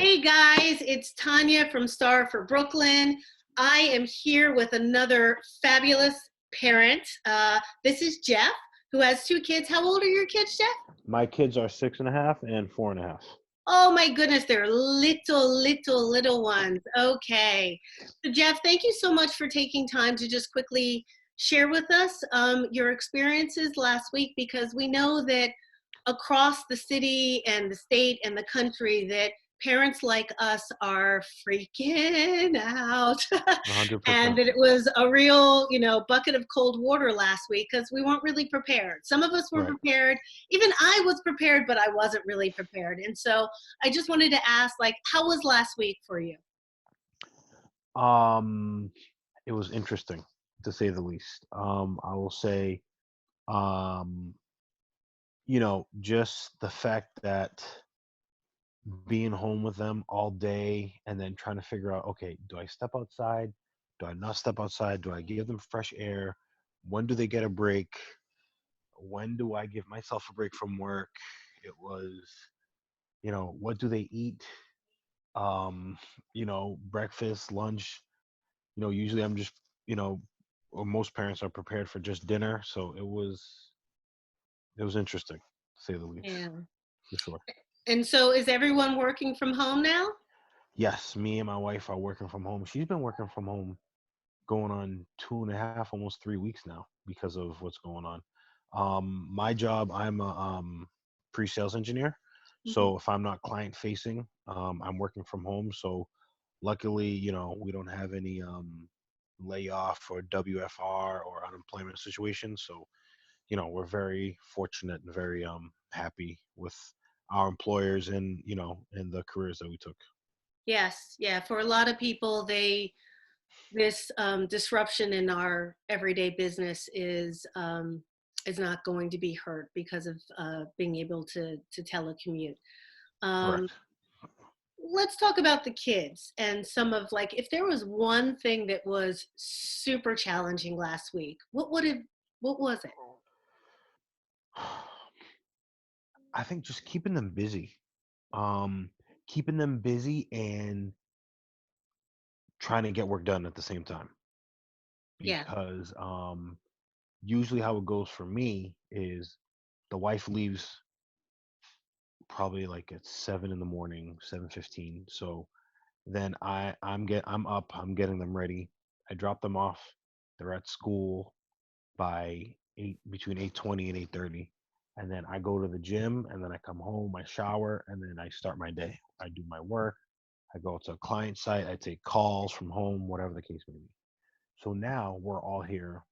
Hey guys, it's Tanya from Star for Brooklyn. I am here with another fabulous parent. This is Jeff, who has two kids. How old are your kids, Jeff? My kids are 6.5 and 4.5. Oh my goodness, they're little ones. Okay. So, Jeff, thank you so much for taking time to just quickly share with us your experiences last week, because we know that across the city and the state and the country that parents like us are freaking out. And 100%. that it was a real, bucket of cold water last week because we weren't really prepared. Some of us were Right. prepared. Even I was prepared, but I wasn't really prepared. And so I just wanted to ask, like, how was last week for you? Um, it was interesting to say the least. I will say, um, just the fact that being home with them all day and then trying to figure out, okay, do I step outside? Do I not step outside? Do I give them fresh air? When do they get a break? When do I give myself a break from work? It was, what do they eat? um Breakfast, lunch. Usually I'm just, you know or most parents are prepared for just dinner, so it was interesting to say the least, Yeah. for sure. And so is everyone working from home now? Yes, me and my wife are working from home. She's been working from home going on 2.5, almost 3 weeks now because of what's going on. My job, I'm a pre-sales engineer. Mhm. So if I'm not client facing, I'm working from home. So luckily, we don't have any layoff or WFR or unemployment situations. So, we're very fortunate and very happy with our employers and, and the careers that we took. Yes, yeah. For a lot of people, this disruption in our everyday business is not going to be hurt because of being able to telecommute. Um, Correct. let's talk about the kids and some of, like, if there was one thing that was super challenging last week, what was it? I think just keeping them busy. Um, Keeping them busy and trying to get work done at the same time. Yeah, Because usually how it goes for me is the wife leaves probably like at 7 in the morning, 7:15. So then I'm up, I'm getting them ready. I drop them off. They're at school by between 8:20 and 8:30. And then I go to the gym and then I come home, I shower, and then I start my day. I do my work. I go to a client site, I take calls from home, whatever the case may be. So now we're all here.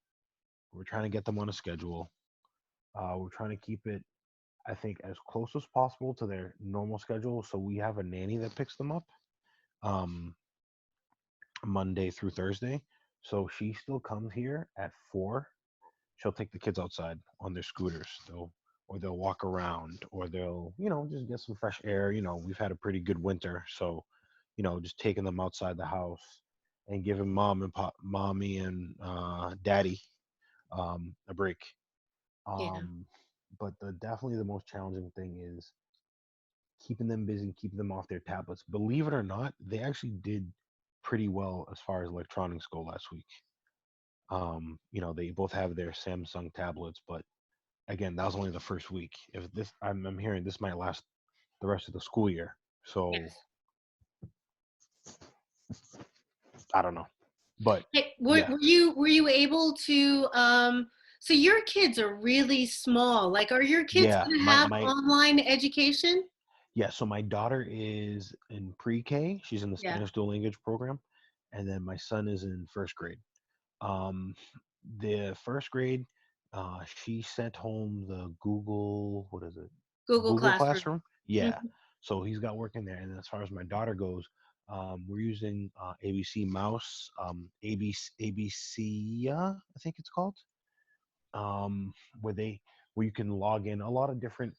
We're trying to get them on a schedule. We're trying to keep it, I think, as close as possible to their normal schedule. So we have a nanny that picks them up um, Monday through Thursday. So she still comes here at 4. She'll take the kids outside on their scooters. They'll walk around, or they'll, just get some fresh air. We've had a pretty good winter, so, just taking them outside the house and giving mommy and daddy a break. yeah. Um, but definitely the most challenging thing is keeping them busy, keeping them off their tablets. Believe it or not, they actually did pretty well as far as electronics go last week. They both have their Samsung tablets, but again, that was only the first week. If this, I'm hearing this might last the rest of the school year. So Yes. I don't know, but Hey, yeah, were you able to so your kids are really small. Like, are your kids yeah, going to my have my online education? yeah. So my daughter is in pre-K. She's in the Yeah. Spanish dual language program, and then my son is in first grade. Um, the first grade, she sent home the Google, what is it? Google Google Classroom. Classroom. Yeah. Mhm. So he's got work in there. And as far as my daughter goes, we're using ABC Mouse, ABC, I think it's called, um, where they where you can log in a lot of different.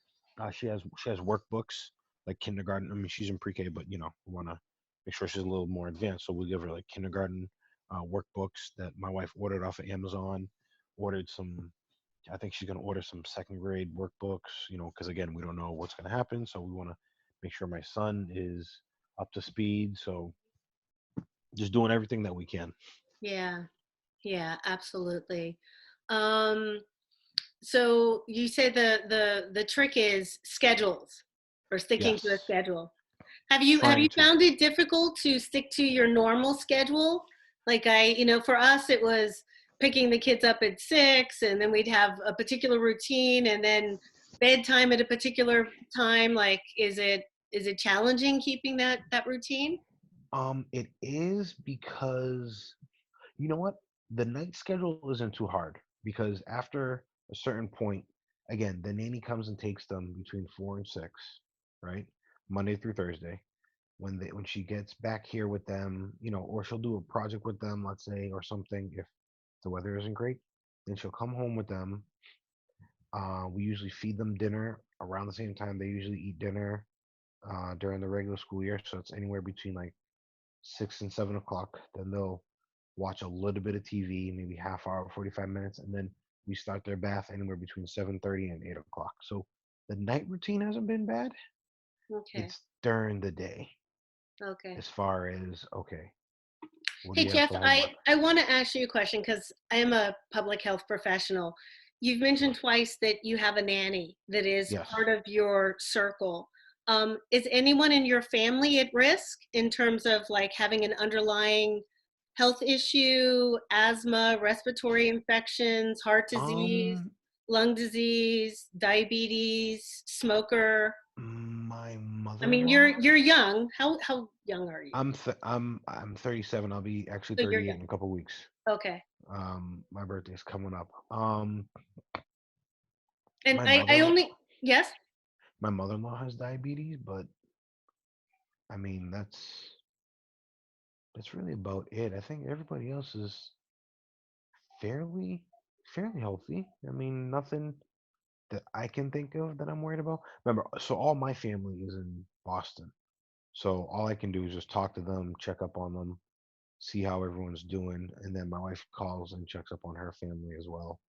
She has workbooks like kindergarten. I mean, she's in pre-K, but we want to make sure she's a little more advanced. So we give her like kindergarten workbooks that my wife ordered off of Amazon. Ordered some. I think she's gonna order some second grade workbooks. Because again, we don't know what's gonna happen, so we want to make sure my son is up to speed. So just doing everything that we can. Yeah. Yeah, absolutely. Um, so you say the trick is schedules or sticking to a Yes, schedule. Have trying you to. found it difficult to stick to your normal schedule? Like for us it was picking the kids up at 6 and then we'd have a particular routine and then bedtime at a particular time. Like is it challenging keeping that routine? It is because you know what? The night schedule isn't too hard because after a certain point, again, the nanny comes and takes them between 4 and 6, right? Monday through Thursday. When she gets back here with them, or she'll do a project with them, let's say, or something. If the weather isn't great, then she'll come home with them. We usually feed them dinner around the same time they usually eat dinner during the regular school year, so it's anywhere between like 6 and 7 o'clock. Then they'll watch a little bit of TV, maybe half hour, 45 minutes, and then we start their bath anywhere between 7:30 and 8 o'clock. So the night routine hasn't been bad. Okay. It's during the day Okay. as far as okay, what do Hey you have Jeff, for homework? I want to ask you a question because I am a public health professional. You've mentioned twice that you have a nanny that is Yes. part of your circle. Is anyone in your family at risk in terms of like having an underlying health issue, asthma, respiratory infections, heart disease, Um, lung disease, diabetes, smoker? my I mean, mother-in-law. you're young. How young are you? I'm 37. I'll be actually So you're 38 young. in a couple weeks. Okay. My birthday's coming up. And My I mother only, yes. my mother-in-law has diabetes, but I mean that's really about it. I think everybody else is fairly fairly healthy. I mean, nothing that I can think of that I'm worried about. Remember, so all my family is in Boston. So all I can do is just talk to them, check up on them, see how everyone's doing, and then my wife calls and checks up on her family as well.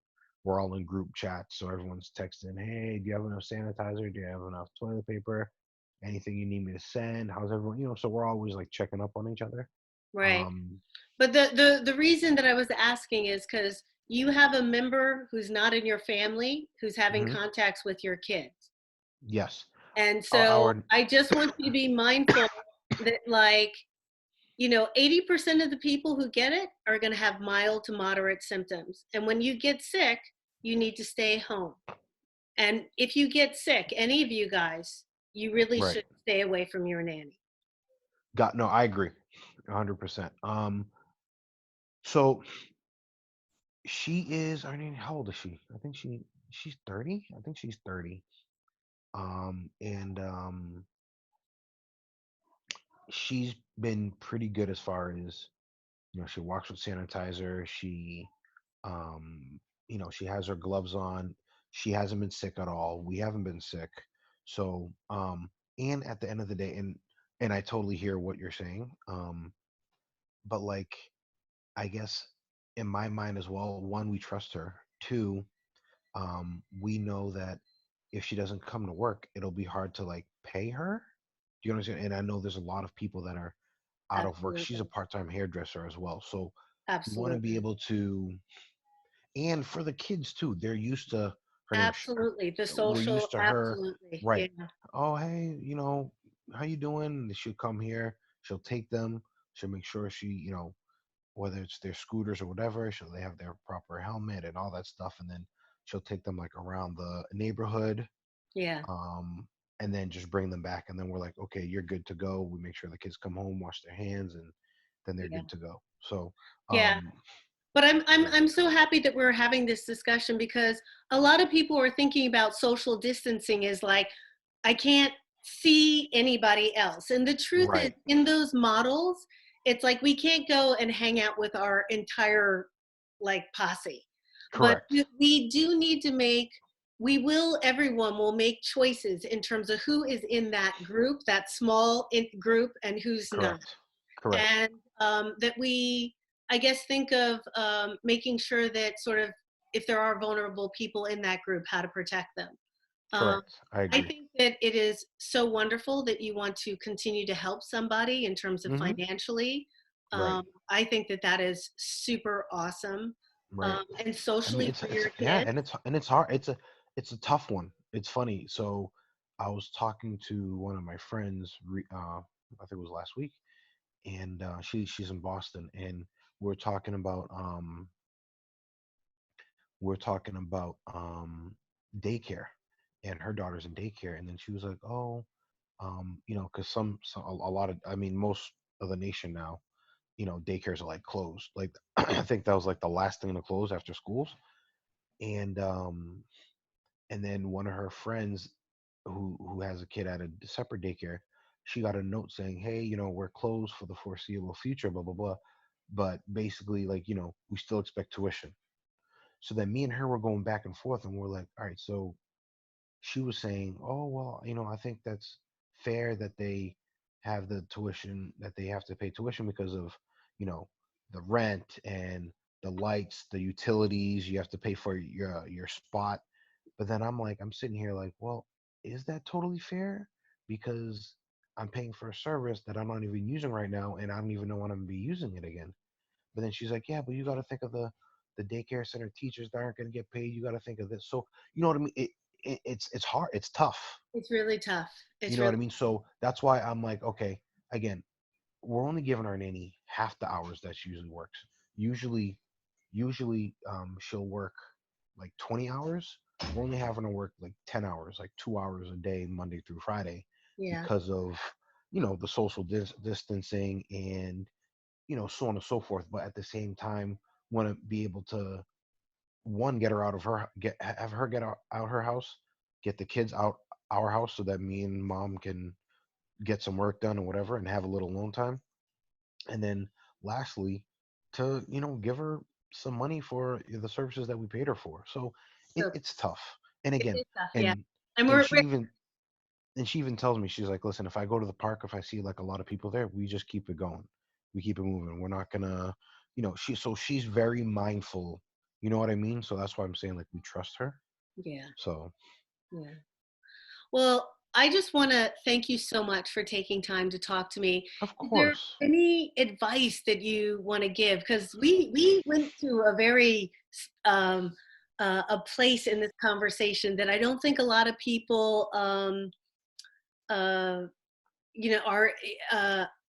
We're all in group chats, so everyone's texting, "Hey, do you have enough sanitizer? Do you have enough toilet paper? Anything you need me to send? How's everyone?" So we're always like checking up on each other. Right. Um, But the reason that I was asking is because you have a member who's not in your family who's having mhm, contacts with your kids. yes, And our, so our I just want you to be mindful that, like, 80% of the people who get it are going to have mild to moderate symptoms. And when you get sick, you need to stay home. And if you get sick, any of you guys, you really right. should stay away from your nanny. Got no, I agree, 100%. So she is. I mean, how old is she? I think she's 30. I think she's 30. And she's been pretty good as far as she walks with sanitizer. Um, she has her gloves on. She hasn't been sick at all. We haven't been sick. So, and at the end of the day, and I totally hear what you're saying. But like, I guess in my mind as well, one, we trust her. Two, we know that if she doesn't come to work, it'll be hard to like pay her. Do you understand? And I know there's a lot of people that are out of work. She's a Absolutely. part-time hairdresser as well. So we want to be Absolutely. able to, and for the kids too, they're used to her name. Absolutely. The We're social, used to her, absolutely. right? Yeah. Oh, hey, how you doing? And she'll come here. She'll take them. She'll make sure whether it's their scooters or whatever, they have their proper helmet and all that stuff, and then she'll take them like around the neighborhood, Yeah. um, and then just bring them back, and then we're like, okay, you're good to go. We make sure the kids come home, wash their hands, and then they're Yeah. good to go. So, Yeah. um, But yeah, I'm so happy that we're having this discussion because a lot of people are thinking about social distancing as like, I can't see anybody else. And the truth is, right, in those models, it's like we can't go and hang out with our entire like posse. But correct, we do need to everyone will make choices in terms of who is in that group, that small group, and who's not. correct, correct. And that we, I guess, think of making sure that sort of if there are vulnerable people in that group, how to protect them. Um, Correct. I I agree. think that it is so wonderful that you want to continue to help somebody in terms of Hmm. financially. Right. I think that that is super awesome. Right. And I mean, socially for it's your yeah, kids. and it's hard. It's a tough one. It's funny. So I was talking to one of my friends. I think it was last week, and she's in Boston, and we're talking about we're talking about daycare, and her daughter's in daycare, and then she was like, oh, because a lot of, I mean, most of the nation now, daycares are like closed. Like I think that was like the last thing to close after schools, and then one of her friends who has a kid at a separate daycare, she got a note saying, hey, we're closed for the foreseeable future, blah blah blah, but basically, like, we still expect tuition. So then me and her were going back and forth, and we're like, all right, so she was saying, oh well, I think that's fair that they have the tuition, that they have to pay tuition because of, you know the rent and the lights, the utilities, you have to pay for your spot. But then I'm sitting here like, well, is that totally fair? Because I'm paying for a service that I'm not even using right now, and I don't even know when I'm gonna be using it again. But then she's like, yeah, but you got to think of the daycare center teachers that aren't going to get paid. You got to think of this. So you know what I mean? It's hard. It's tough. It's really tough. You It's know what I really mean? So that's why I'm like, okay, again, we're only giving our nanny half the hours that she usually works. Usually, she'll work like 20 hours. We're only having her work like 10 hours, like 2 hours a day, Monday through Friday, yeah. because of, the social distancing and, so on and so forth. But at the same time, want to be able to, one, get her out of her, have her get out her house, get the kids out our house so that me and mom can get some work done or whatever and have a little alone time. And then lastly, to, give her some money for the services that we paid her for. So So it's tough. And it again, is tough. Yeah. and And and she even tells me, she's like, listen, if I go to the park, if I see like a lot of people there, we just keep it going. We keep it moving. We're not gonna, she's very mindful. You know what I mean? So that's why I'm saying, like, we trust her. yeah. So Yeah. Well, I just want to thank you so much for taking time to talk to me. of Is there course, any advice that you want to give? Because we went to a very um, a place in this conversation that I don't think a lot of people uh, you know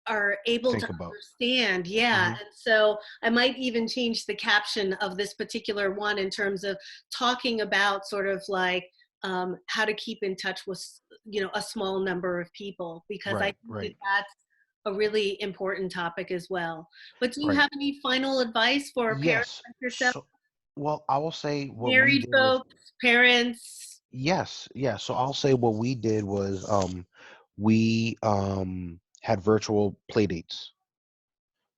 are able to think about. understand. Yeah, Hmm. and so I might even change the caption of this particular one in terms of talking about sort of like how to keep in touch with a small number of people, because I Right, think that right, that's a really important topic as well. But do you right. have any final advice for parents Yes. like yourself, So, well, I will say what we married did was, folks, parents? yes, yeah. So I'll say what we did was, we had virtual play dates.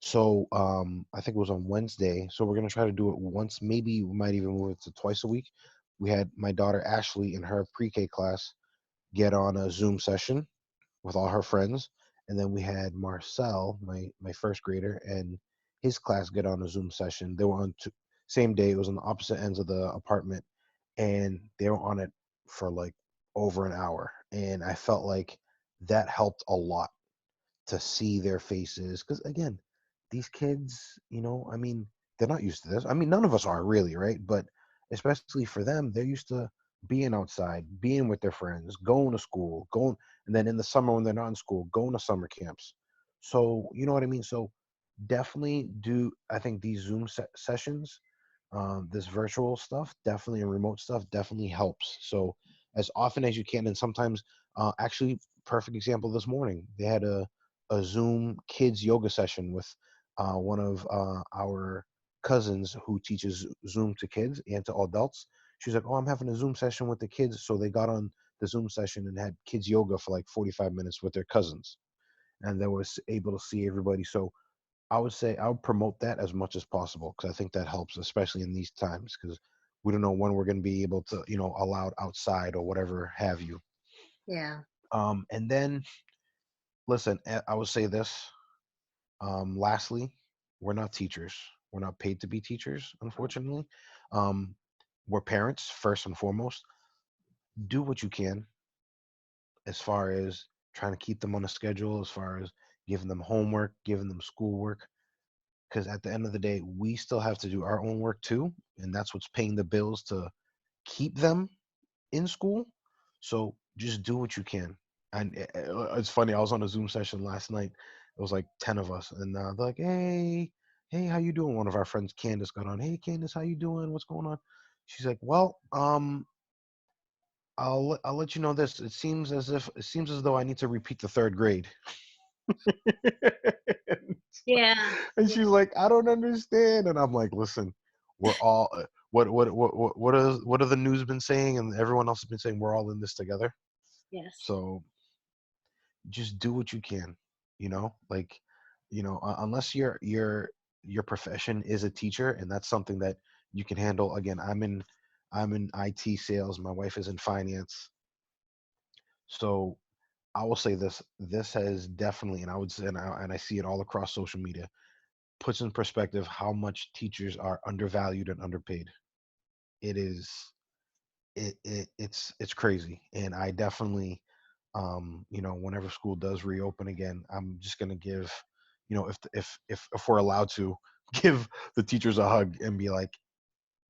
So I think it was on Wednesday. So we're gonna try to do it once. Maybe we might even move it to twice a week. We had my daughter Ashley in her pre-K class get on a Zoom session with all her friends, and then we had Marcel, my first grader, and his class get on a Zoom session. They were on same day. It was on the opposite ends of the apartment, and they were on it for like over an hour. And I felt like that helped a lot to see their faces, because again, these kids, I mean, they're not used to this. I mean, none of us are really, right? But especially for them, they're used to being outside, being with their friends, going to school, going, and then in the summer when they're not in school, going to summer camps. So you know what I mean. So definitely do, I think these Zoom sessions, this virtual stuff, definitely, and remote stuff definitely helps. So as often as you can, and sometimes, actually, perfect example this morning, they had a Zoom kids yoga session with one of our cousins who teaches Zoom to kids and to adults. She's like, "Oh, I'm having a Zoom session with the kids," so they got on the Zoom session and had kids yoga for like 45 minutes with their cousins, and they was able to see everybody. So I would say I would promote that as much as possible, because I think that helps, especially in these times, because we don't know when we're going to be able to, allowed outside or whatever have you. Yeah. And then, listen, I would say this. Lastly, we're not teachers. We're not paid to be teachers, unfortunately. Um, we're parents first and foremost. do what you can as far as trying to keep them on a schedule, as far as giving them homework, giving them schoolwork. Because at the end of the day, we still have to do our own work too. And that's what's paying the bills to keep them in school. So just do what you can. And it's funny. I was on a Zoom session last night. It was like 10 of us, and they're like, "Hey, how you doing?" One of our friends, Candace, got on. "Hey, Candace, how you doing? What's going on?" She's like, "Well, I'll let you know this. It seems as though I need to repeat the third grade." Yeah. And Yeah. she's like, "I don't understand." And I'm like, "Listen, we're all what are the news been saying, and everyone else has been saying, we're all in this together. Yes. So just do what you can, like, unless your profession is a teacher, and that's something that you can handle. Again, I'm in IT sales. My wife is in finance. So I will say this has definitely, and I would say, and I see it all across social media, puts in perspective how much teachers are undervalued and underpaid. It is it's crazy. And I definitely, whenever school does reopen again, I'm just gonna give, if we're allowed to, give the teachers a hug and be like,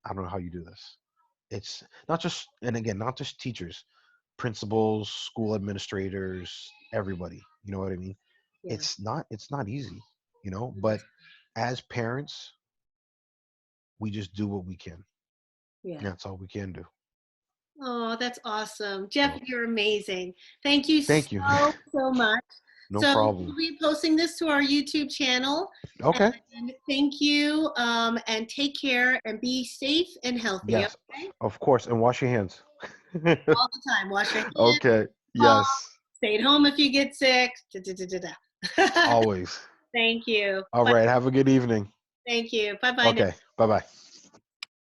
I don't know how you do this. It's not just, and again, not just teachers, principals, school administrators, everybody. You know what I mean? Yeah. It's not easy, Mhm. but as parents, we just do what we can. Yeah. That's all we can do. Oh, that's awesome. Jeff, So you're amazing. Thank you thank you. so, so much. No So problem. we'll be posting this to our YouTube channel. Okay. And thank you. And take care and be safe and healthy. Yes, Okay? of course. And wash your hands. All the time. Wash your hands. Okay. Cough. Yes. Stay at home if you get sick. Da, da, da, da, da. Always. Thank you. All Bye. right. Have a good evening. Thank you. Bye bye now. Okay. Bye bye.